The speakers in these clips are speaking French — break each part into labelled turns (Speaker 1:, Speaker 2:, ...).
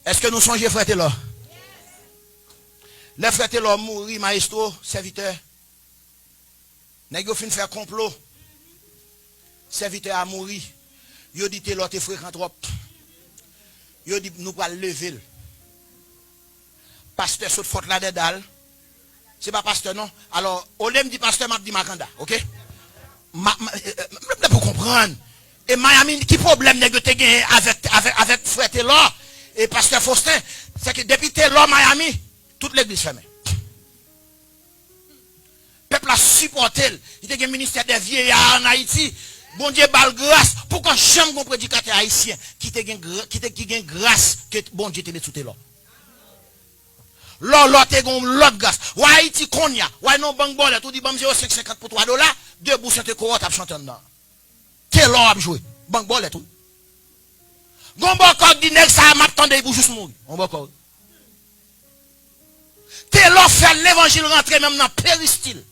Speaker 1: Est-ce que nous songeons frère Taylor? Les frères Taylor mourir, maestro, serviteur. Nèg yo fin faire complot. Serviteur a mouru. Yo dit Taylor te fréquent trop. Yo dit nous pas lever. Pasteur saute faute là dedans. C'est pas pasteur non. Alors, au lieu me dit pasteur m'a dit Makanda, OK? Pour comprendre. Et Miami qui problème nèg te gagné avec frère Taylor et pasteur Faustin, c'est que depuis Taylor Miami, toute l'église fermée. Peuple a supporté. Il y a un ministère des vieillards en Haïti. Bon Dieu, bal grâce. Pourquoi jamais un prédicateur haïtien qui a grâce que bon Dieu te met sous tes lois? L'autre te gon l'autre grâce. Ou Haïti konya. Ou non banque bol. Tout dit bam 0,550 pour $3. 2% te cohorte à chanter dedans. Quel l'or a joué? Banque bol et tout. Gon bokor di nèg ça m'attendait pour juste mourir. On bokor. T'es là faire l'évangile rentrer même dans péristyle.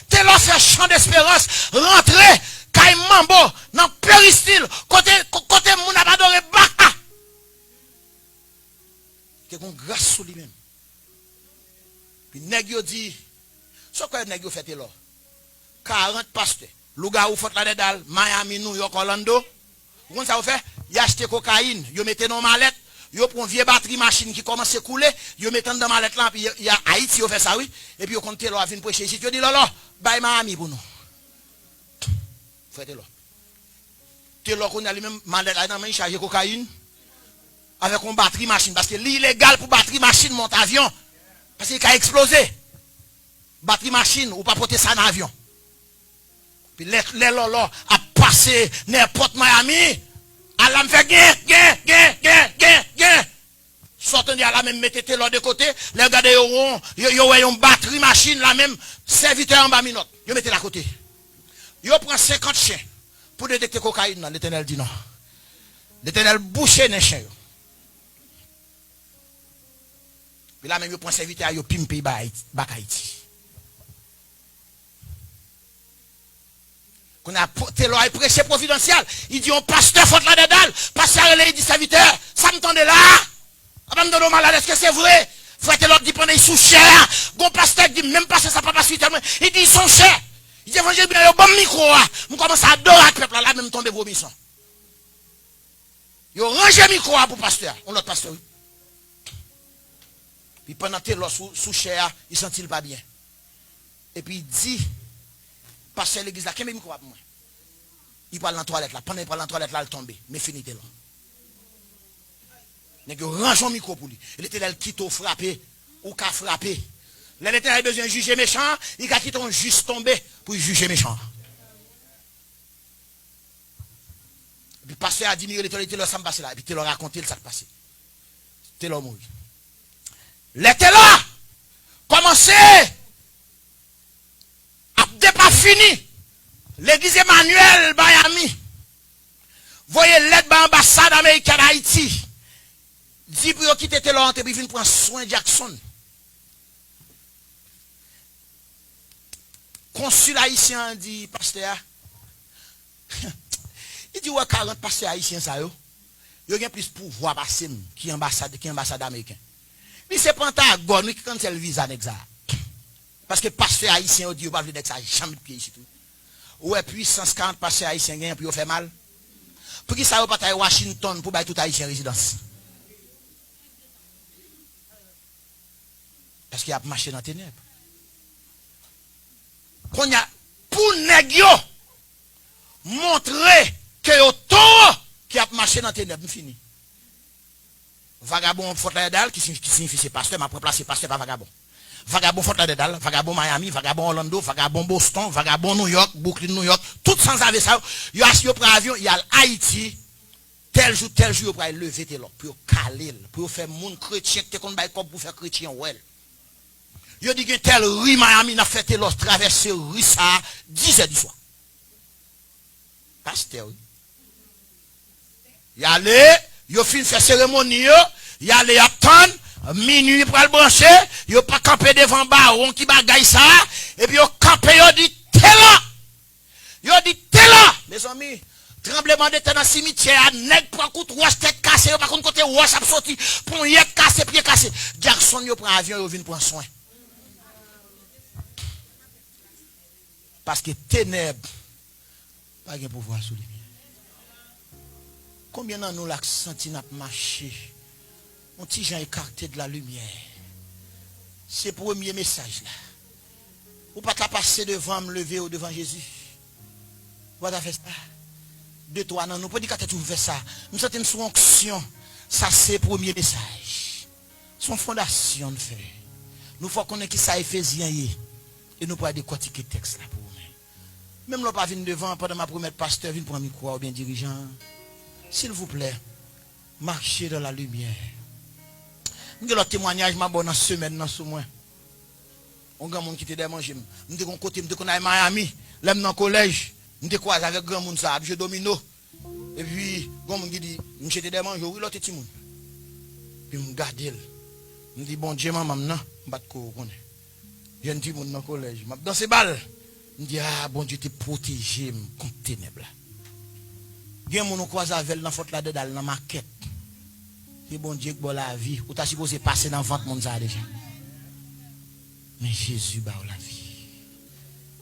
Speaker 1: T'es là faire chant d'espérance rentrer kay mambo dans péristyle côté moun a adoré baka. Que gon grâce sur lui-même. Puis nèg yo dit so quoi nèg yo fait là 40 pasteurs Louga ou Fort Lauderdale, Miami, New York, Orlando. Vous ça vous fait? Y acheté cocaïne, yo mettez dans mallette, yo prend vieux batterie machine qui commence à couler, yo mettez dans mallette là puis y a Haïti yo fait ça oui et puis yo compte là vinn prêcher ici. Yo dit là bye Miami pour nous. Faites là. Là qu'on a lui-même mallette là dans main charger cocaïne avec une batterie machine parce que l'illégal pour batterie machine monte avion parce qu'il a explosé. Batterie machine ou pas porter ça dans avion. Puis les lolo a passé n'importe Miami. À la me fait gain. Sortant de la même mettez l'autre de côté. Les regardez yo une batterie machine la même serviteur en bas minute. Yo mettez la côté. Yo prend 50 chiens pour détecter cocaïne dans l'Éternel dit non. L'Éternel boucher les chiens. Puis là même yo prend serviteur yo pimper ba Haïti. Qu'on a prêché providentiel. Il dit, on pasteur Fort Lauderdale, pasteur il dit serviteur, ça me tendait là. Avant de nous malade, est-ce que c'est vrai? Frère l'autre dit, pendant ils sont chers. Gon pasteur dit, même pasteur ça pas suite. Il dit, ils sont chers. Il dit, évangile bien, il y a un bon micro. Je commence à adorer le peuple là, même tomber vomissant. Il a rangé le micro pour pasteur. On l'autre pasteur. Puis pendant que l'autre sous cher, il ne sent pas bien. Et puis il dit, pasteur l'église là, quel micro pour moi? Il parle dans la toilette là. Pendant qu'il parle dans la toilette là, il tombe. Mais finité là. Il range un micro pour lui. L'Éternel quitte au frapper ou qu'a frappé. L'Éternel a besoin de juger méchant, il a quitté un juste tombé pour juger méchant. Et puis le pasteur a dit, l'Éternel ça me passe là. Et puis il leur a raconté ce qui s'est passé. L'Éternel mourit. L'Éternel commencé pas fini. L'église Emmanuel Miami. Voyez l'aide de l'ambassade américaine Haïti. Dit pour quitter Taylor et puis venir prendre soin de Jackson. Consul haïtien dit pasteur. Il dit ouais 40 pasteurs haïtiens ça yo. Yo gen plus pouvoir passer qui ambassade américaine. Mais c'est Pentagone qui cancelle le visa nexa. Parce que pasteur haïtien dit pas venir ça jamais de pied ici tout. Ouais puissance 40 pasteurs haïtiens gagne puis fait mal. Pour qui ça va pas Washington pour bailler tout haïtien résidence. Parce qu'il a marché dans les ténèbres. Qu'on a pour nèg yo montrer que yo tort qui a marché dans les ténèbres fini. Vagabond Fort Lauderdale qui signifie c'est pasteur m'a remplacé pasteur par vagabond. Vagabond Fort Lauderdale, vagabond Miami, vagabond Orlando, vagabond Boston, vagabond New York, Brooklyn New York, tout sans avec ça. Yo assis prend avion, il y a Haïti. Tel jour pour lever tes là pour caler pour faire moun chrétien te kon bay pour faire chrétien well. Yo dit que tel rue Miami n'a fait tes là traverser rue ça 10h du soir. Pasteur. Y allé, yo fin faire cérémonie yo, y allé attendre minuit pour le brancher, yo pas camper devant baron qui bagaille ça et puis yo camper yo dit tel là. Mes amis, tremblement de terre dans le cimetière, nèg prend coup de roche tête cassée cassé, par contre côté wash a sorti, pour yek cassé, pied cassé. Jackson yo prend avion, yo vient prendre soin. Parce que ténèbres pas de pouvoir sur lumière. Combien d'entre nous l'accent n'a marché? On petit gens écarté de la lumière. C'est le premier message là. Ou pas ta passer devant me lever ou devant Jésus. Vous avez fait ça. De toi, non, nous pas dire que tu fais ça. Nous sommes sous onction. Ça, c'est le premier message. Son fondation de fait. Nous faut qu'on ait qui ça Éphésiens. Et nous pas décortiquer le texte là pour nous. Même là, pas venir devant pendant ma première pasteur, venir prendre micro ou bien dirigeant. S'il vous plaît, marchez dans la lumière. Nous avons le témoignage, ma bonne semaine dans ce mois. On a un monde qui était manger. Nous avons côté, nous avons à Miami, là dans le collège. Nous avons croisé avec grand monde ça, je domino. Et puis, grand monde qui dit, nous j'étais des manger, oui, l'autre petit monde. Puis je regarde. Je dis, bon Dieu, maman, non, je ne sais pas. Je dis, mon dans le collège. Dans ces balles, je dis, ah, bon Dieu, tu protégé contre les ténèbres. Il y a des gens qui croisent avec dans faute là-dedans, dans la maquette. C'est bon Dieu qui bon la vie. Ou t'as supposé passer dans le ventre monde ça déjà. Mais Jésus bat la vie.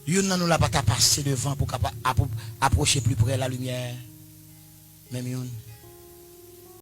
Speaker 1: Yon nan nous la pas passer devant pour approcher plus près de la lumière. Même yon.